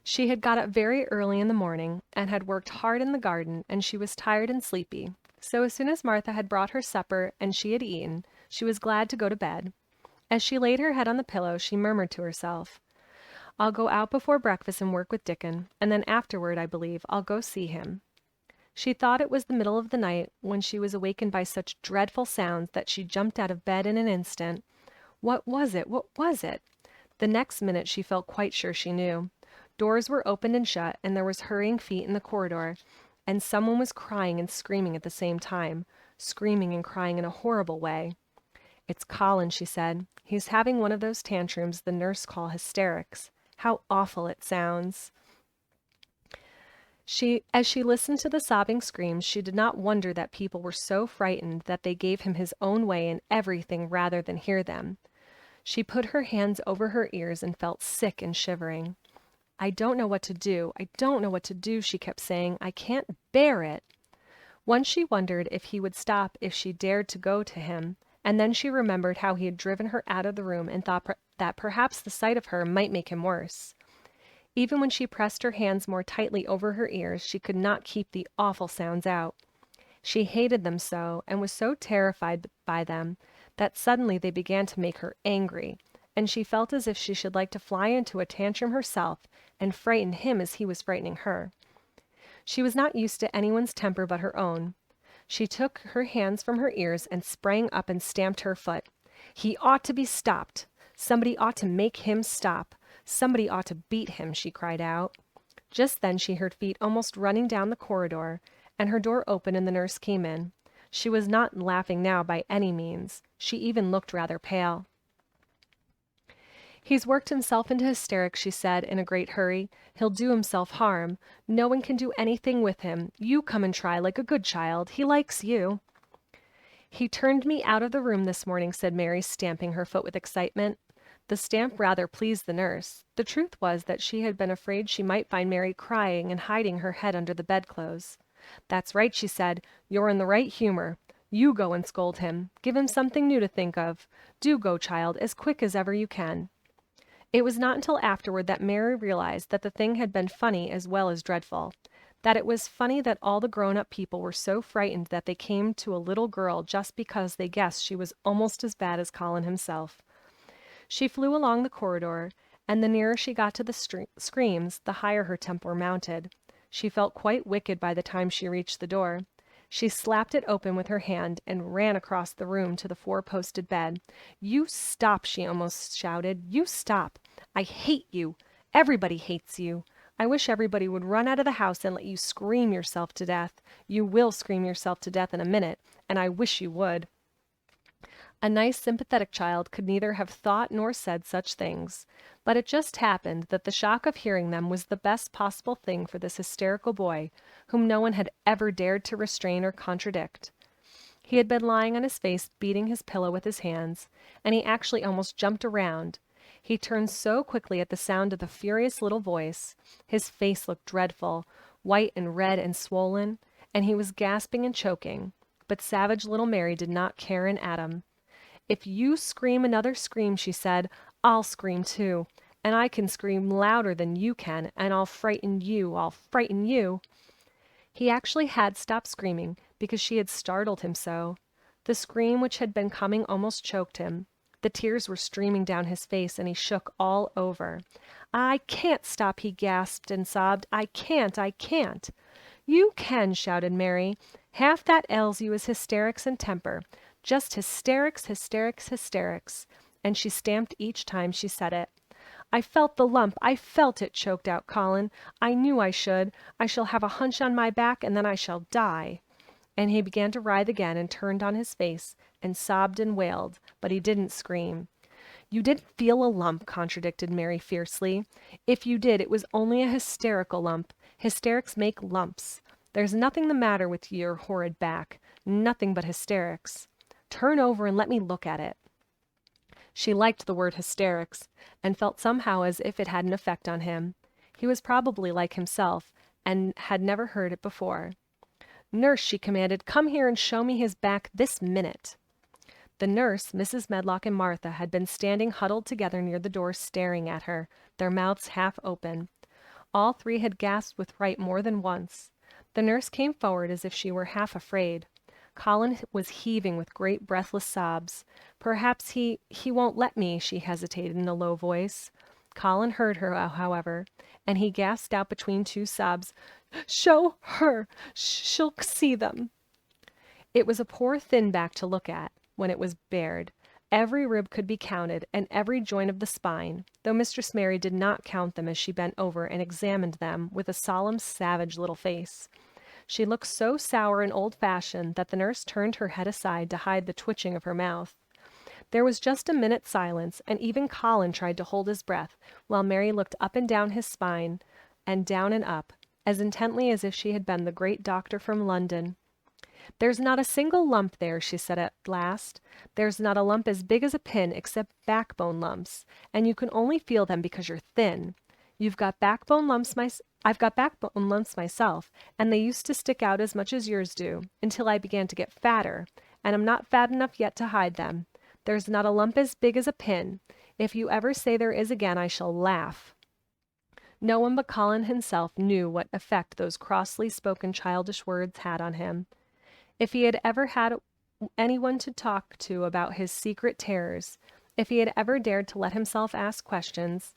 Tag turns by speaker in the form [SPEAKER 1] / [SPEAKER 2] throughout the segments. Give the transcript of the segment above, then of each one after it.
[SPEAKER 1] She had got up very early in the morning and had worked hard in the garden, and she was tired and sleepy. So as soon as Martha had brought her supper and she had eaten, she was glad to go to bed. As she laid her head on the pillow, she murmured to herself, "I'll go out before breakfast and work with Dickon, and then afterward, I believe, I'll go see him." She thought it was the middle of the night when she was awakened by such dreadful sounds that she jumped out of bed in an instant. What was it? What was it? The next minute she felt quite sure she knew. Doors were opened and shut, and there was hurrying feet in the corridor, and someone was crying and screaming at the same time, screaming and crying in a horrible way. "It's Colin," she said. "He's having one of those tantrums the nurse call hysterics. How awful it sounds." As she listened to the sobbing screams, she did not wonder that people were so frightened that they gave him his own way in everything rather than hear them. She put her hands over her ears and felt sick and shivering. "I don't know what to do. I don't know what to do," she kept saying. "I can't bear it." Once she wondered if he would stop if she dared to go to him, and then she remembered how he had driven her out of the room and thought that perhaps the sight of her might make him worse. Even when she pressed her hands more tightly over her ears, she could not keep the awful sounds out. She hated them so, and was so terrified by them, that suddenly they began to make her angry, and she felt as if she should like to fly into a tantrum herself and frighten him as he was frightening her. She was not used to anyone's temper but her own. She took her hands from her ears and sprang up and stamped her foot. "He ought to be stopped. Somebody ought to make him stop. Somebody ought to beat him," she cried out. Just then she heard feet almost running down the corridor, and her door opened and the nurse came in. She was not laughing now by any means. She even looked rather pale. "He's worked himself into hysterics," she said in a great hurry. "He'll do himself harm. No one can do anything with him. You come and try like a good child. He likes you." "He turned me out of the room this morning," said Mary, stamping her foot with excitement. The stamp rather pleased the nurse. The truth was that she had been afraid she might find Mary crying and hiding her head under the bedclothes. "That's right," she said. "You're in the right humor. You go and scold him. Give him something new to think of. Do go, child, as quick as ever you can." It was not until afterward that Mary realized that the thing had been funny as well as dreadful. That it was funny that all the grown-up people were so frightened that they came to a little girl just because they guessed she was almost as bad as Colin himself. She flew along the corridor, and the nearer she got to the screams, the higher her temper mounted. She felt quite wicked by the time she reached the door. She slapped it open with her hand and ran across the room to the four-posted bed. "You stop," she almost shouted. "You stop. I hate you. Everybody hates you. I wish everybody would run out of the house and let you scream yourself to death. You will scream yourself to death in a minute, and I wish you would." A nice, sympathetic child could neither have thought nor said such things, but it just happened that the shock of hearing them was the best possible thing for this hysterical boy, whom no one had ever dared to restrain or contradict. He had been lying on his face, beating his pillow with his hands, and he actually almost jumped around. He turned so quickly at the sound of the furious little voice. His face looked dreadful, white and red and swollen, and he was gasping and choking. But savage little Mary did not care an atom. "If you scream another scream," she said, "I'll scream too. And I can scream louder than you can, and I'll frighten you. I'll frighten you." He actually had stopped screaming because she had startled him so. The scream which had been coming almost choked him. The tears were streaming down his face, and he shook all over. "I can't stop," he gasped and sobbed. "I can't. I can't." "You can," shouted Mary. "Half that ails you is hysterics and temper. Just hysterics, hysterics, hysterics." And she stamped each time she said it. "I felt the lump. I felt it," choked out Colin. "I knew I should. I shall have a hunch on my back, and then I shall die." And he began to writhe again and turned on his face and sobbed and wailed, but he didn't scream. "You didn't feel a lump," contradicted Mary fiercely. "If you did, it was only a hysterical lump. Hysterics make lumps. There's nothing the matter with your horrid back. Nothing but hysterics. Turn over and let me look at it." She liked the word hysterics, and felt somehow as if it had an effect on him. He was probably like himself, and had never heard it before. "Nurse," she commanded, "come here and show me his back this minute." The nurse, Mrs. Medlock, and Martha had been standing huddled together near the door staring at her, their mouths half open. All three had gasped with fright more than once. The nurse came forward as if she were half afraid. Colin was heaving with great breathless sobs. Perhaps he won't let me, she hesitated in a low voice. Colin heard her, however, and he gasped out between two sobs, "Show her! She'll see them!" It was a poor thin back to look at, when it was bared. Every rib could be counted, and every joint of the spine, though Mistress Mary did not count them as she bent over and examined them with a solemn, savage little face. She looked so sour and old-fashioned that the nurse turned her head aside to hide the twitching of her mouth. There was just a minute's silence, and even Colin tried to hold his breath, while Mary looked up and down his spine, and down and up, as intently as if she had been the great doctor from London. "There's not a single lump there," she said at last. "There's not a lump as big as a pin except backbone lumps, and you can only feel them because you're thin. I've got backbone lumps myself, and they used to stick out as much as yours do, until I began to get fatter, and I'm not fat enough yet to hide them. There's not a lump as big as a pin. If you ever say there is again, I shall laugh." No one but Colin himself knew what effect those crossly spoken childish words had on him. If he had ever had anyone to talk to about his secret terrors, if he had ever dared to let himself ask questions,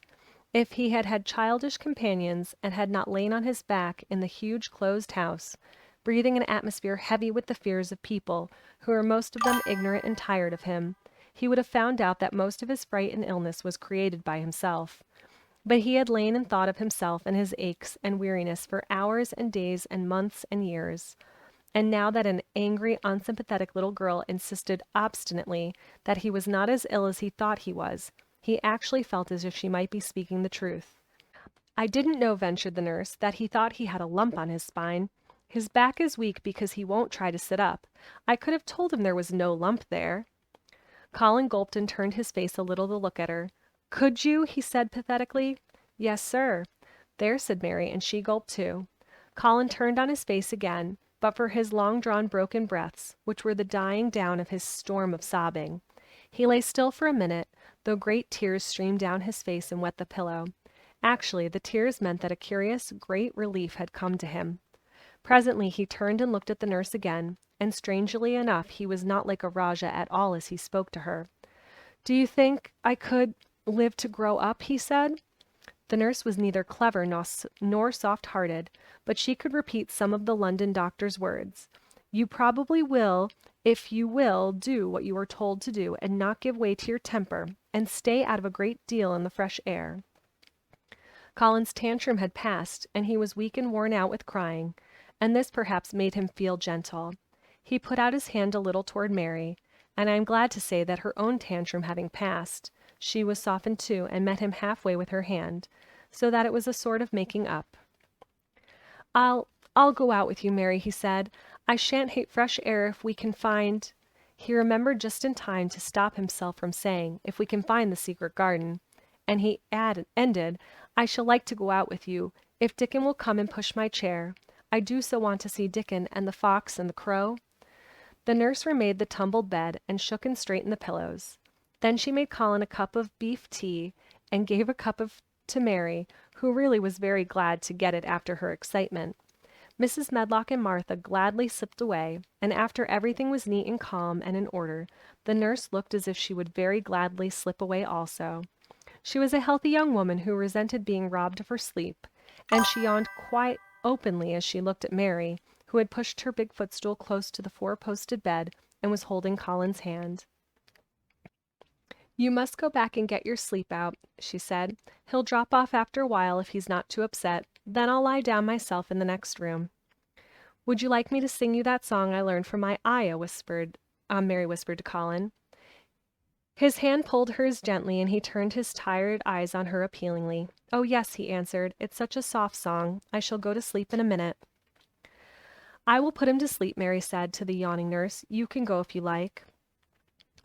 [SPEAKER 1] if he had had childish companions and had not lain on his back in the huge closed house, breathing an atmosphere heavy with the fears of people who were most of them ignorant and tired of him, he would have found out that most of his fright and illness was created by himself. But he had lain and thought of himself and his aches and weariness for hours and days and months and years. And now that an angry, unsympathetic little girl insisted obstinately that he was not as ill as he thought he was, he actually felt as if she might be speaking the truth. "I didn't know," ventured the nurse, "that he thought he had a lump on his spine. His back is weak because he won't try to sit up. I could have told him there was no lump there." Colin gulped and turned his face a little to look at her. "Could you?" he said pathetically. "Yes, sir." "There," said Mary, and she gulped too. Colin turned on his face again, but for his long-drawn broken breaths, which were the dying down of his storm of sobbing. He lay still for a minute, though great tears streamed down his face and wet the pillow. Actually, the tears meant that a curious, great relief had come to him. Presently he turned and looked at the nurse again, and strangely enough he was not like a Rajah at all as he spoke to her. "Do you think I could live to grow up?" he said. The nurse was neither clever nor soft-hearted, but she could repeat some of the London doctor's words. "You probably will, if you will do what you are told to do, and not give way to your temper, and stay out of a great deal in the fresh air." Colin's tantrum had passed, and he was weak and worn out with crying, and this perhaps made him feel gentle. He put out his hand a little toward Mary, and I am glad to say that her own tantrum having passed, she was softened too, and met him halfway with her hand, so that it was a sort of making up. I'll go out with you, Mary," he said. "I shan't hate fresh air if we can find—" He remembered just in time to stop himself from saying, "if we can find the secret garden," and he ended, "I shall like to go out with you, if Dickon will come and push my chair. I do so want to see Dickon and the fox and the crow." The nurse remade the tumbled bed and shook and straightened the pillows. Then she made Colin a cup of beef tea and gave a cup to Mary, who really was very glad to get it after her excitement. Mrs. Medlock and Martha gladly slipped away, and after everything was neat and calm and in order, the nurse looked as if she would very gladly slip away also. She was a healthy young woman who resented being robbed of her sleep, and she yawned quite openly as she looked at Mary, who had pushed her big footstool close to the four-posted bed and was holding Colin's hand. "You must go back and get your sleep out," she said. "He'll drop off after a while if he's not too upset. Then I'll lie down myself in the next room." "Would you like me to sing you that song I learned from my ayah?" Mary whispered to Colin. His hand pulled hers gently, and he turned his tired eyes on her appealingly. "Oh, yes," he answered. "It's such a soft song. I shall go to sleep in a minute." "I will put him to sleep," Mary said to the yawning nurse. "You can go if you like."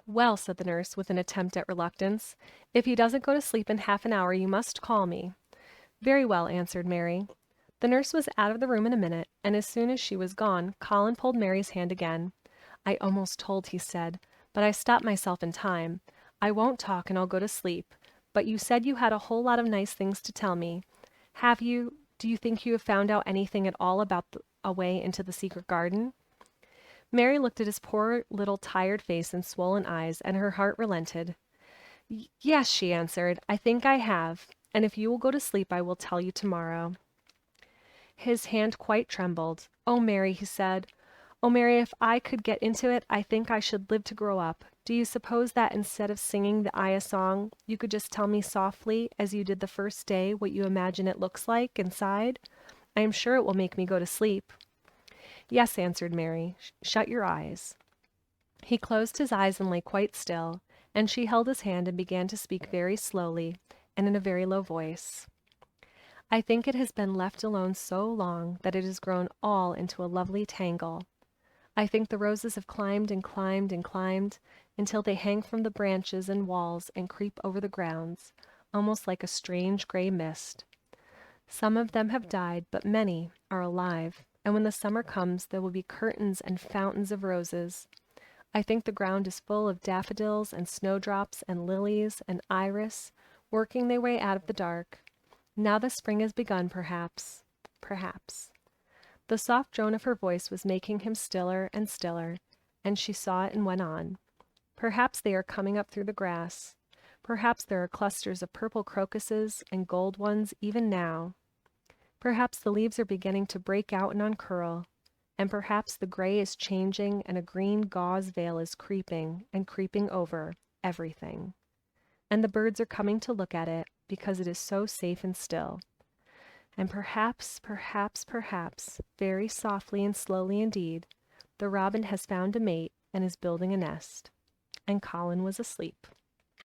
[SPEAKER 1] "Well," said the nurse, with an attempt at reluctance, "if he doesn't go to sleep in half an hour, you must call me." "Very well," answered Mary. The nurse was out of the room in a minute, and as soon as she was gone, Colin pulled Mary's hand again. "I almost told," he said, "but I stopped myself in time. I won't talk and I'll go to sleep. But you said you had a whole lot of nice things to tell me. Have you? Do you think you have found out anything at all about a way into the secret garden?" Mary looked at his poor little tired face and swollen eyes, and her heart relented. "Yes," she answered, "I think I have, and if you will go to sleep I will tell you tomorrow." His hand quite trembled. "Oh, Mary," he said. "Oh, Mary, if I could get into it, I think I should live to grow up. Do you suppose that instead of singing the Aya song, you could just tell me softly, as you did the first day, what you imagine it looks like inside? I am sure it will make me go to sleep." "Yes," answered Mary. "Shut your eyes." He closed his eyes and lay quite still, and she held his hand and began to speak very slowly and in a very low voice. "I think it has been left alone so long that it has grown all into a lovely tangle. I think the roses have climbed and climbed and climbed until they hang from the branches and walls and creep over the grounds, almost like a strange gray mist. Some of them have died, but many are alive, and when the summer comes there will be curtains and fountains of roses. I think the ground is full of daffodils and snowdrops and lilies and iris, working their way out of the dark. Now the spring has begun, perhaps, perhaps." The soft drone of her voice was making him stiller and stiller, and she saw it and went on. "Perhaps they are coming up through the grass. Perhaps there are clusters of purple crocuses and gold ones even now. Perhaps the leaves are beginning to break out and uncurl, and perhaps the gray is changing and a green gauze veil is creeping and creeping over everything. And the birds are coming to look at it because it is so safe and still. And perhaps, very softly and slowly indeed, the robin has found a mate and is building a nest." And Colin was asleep.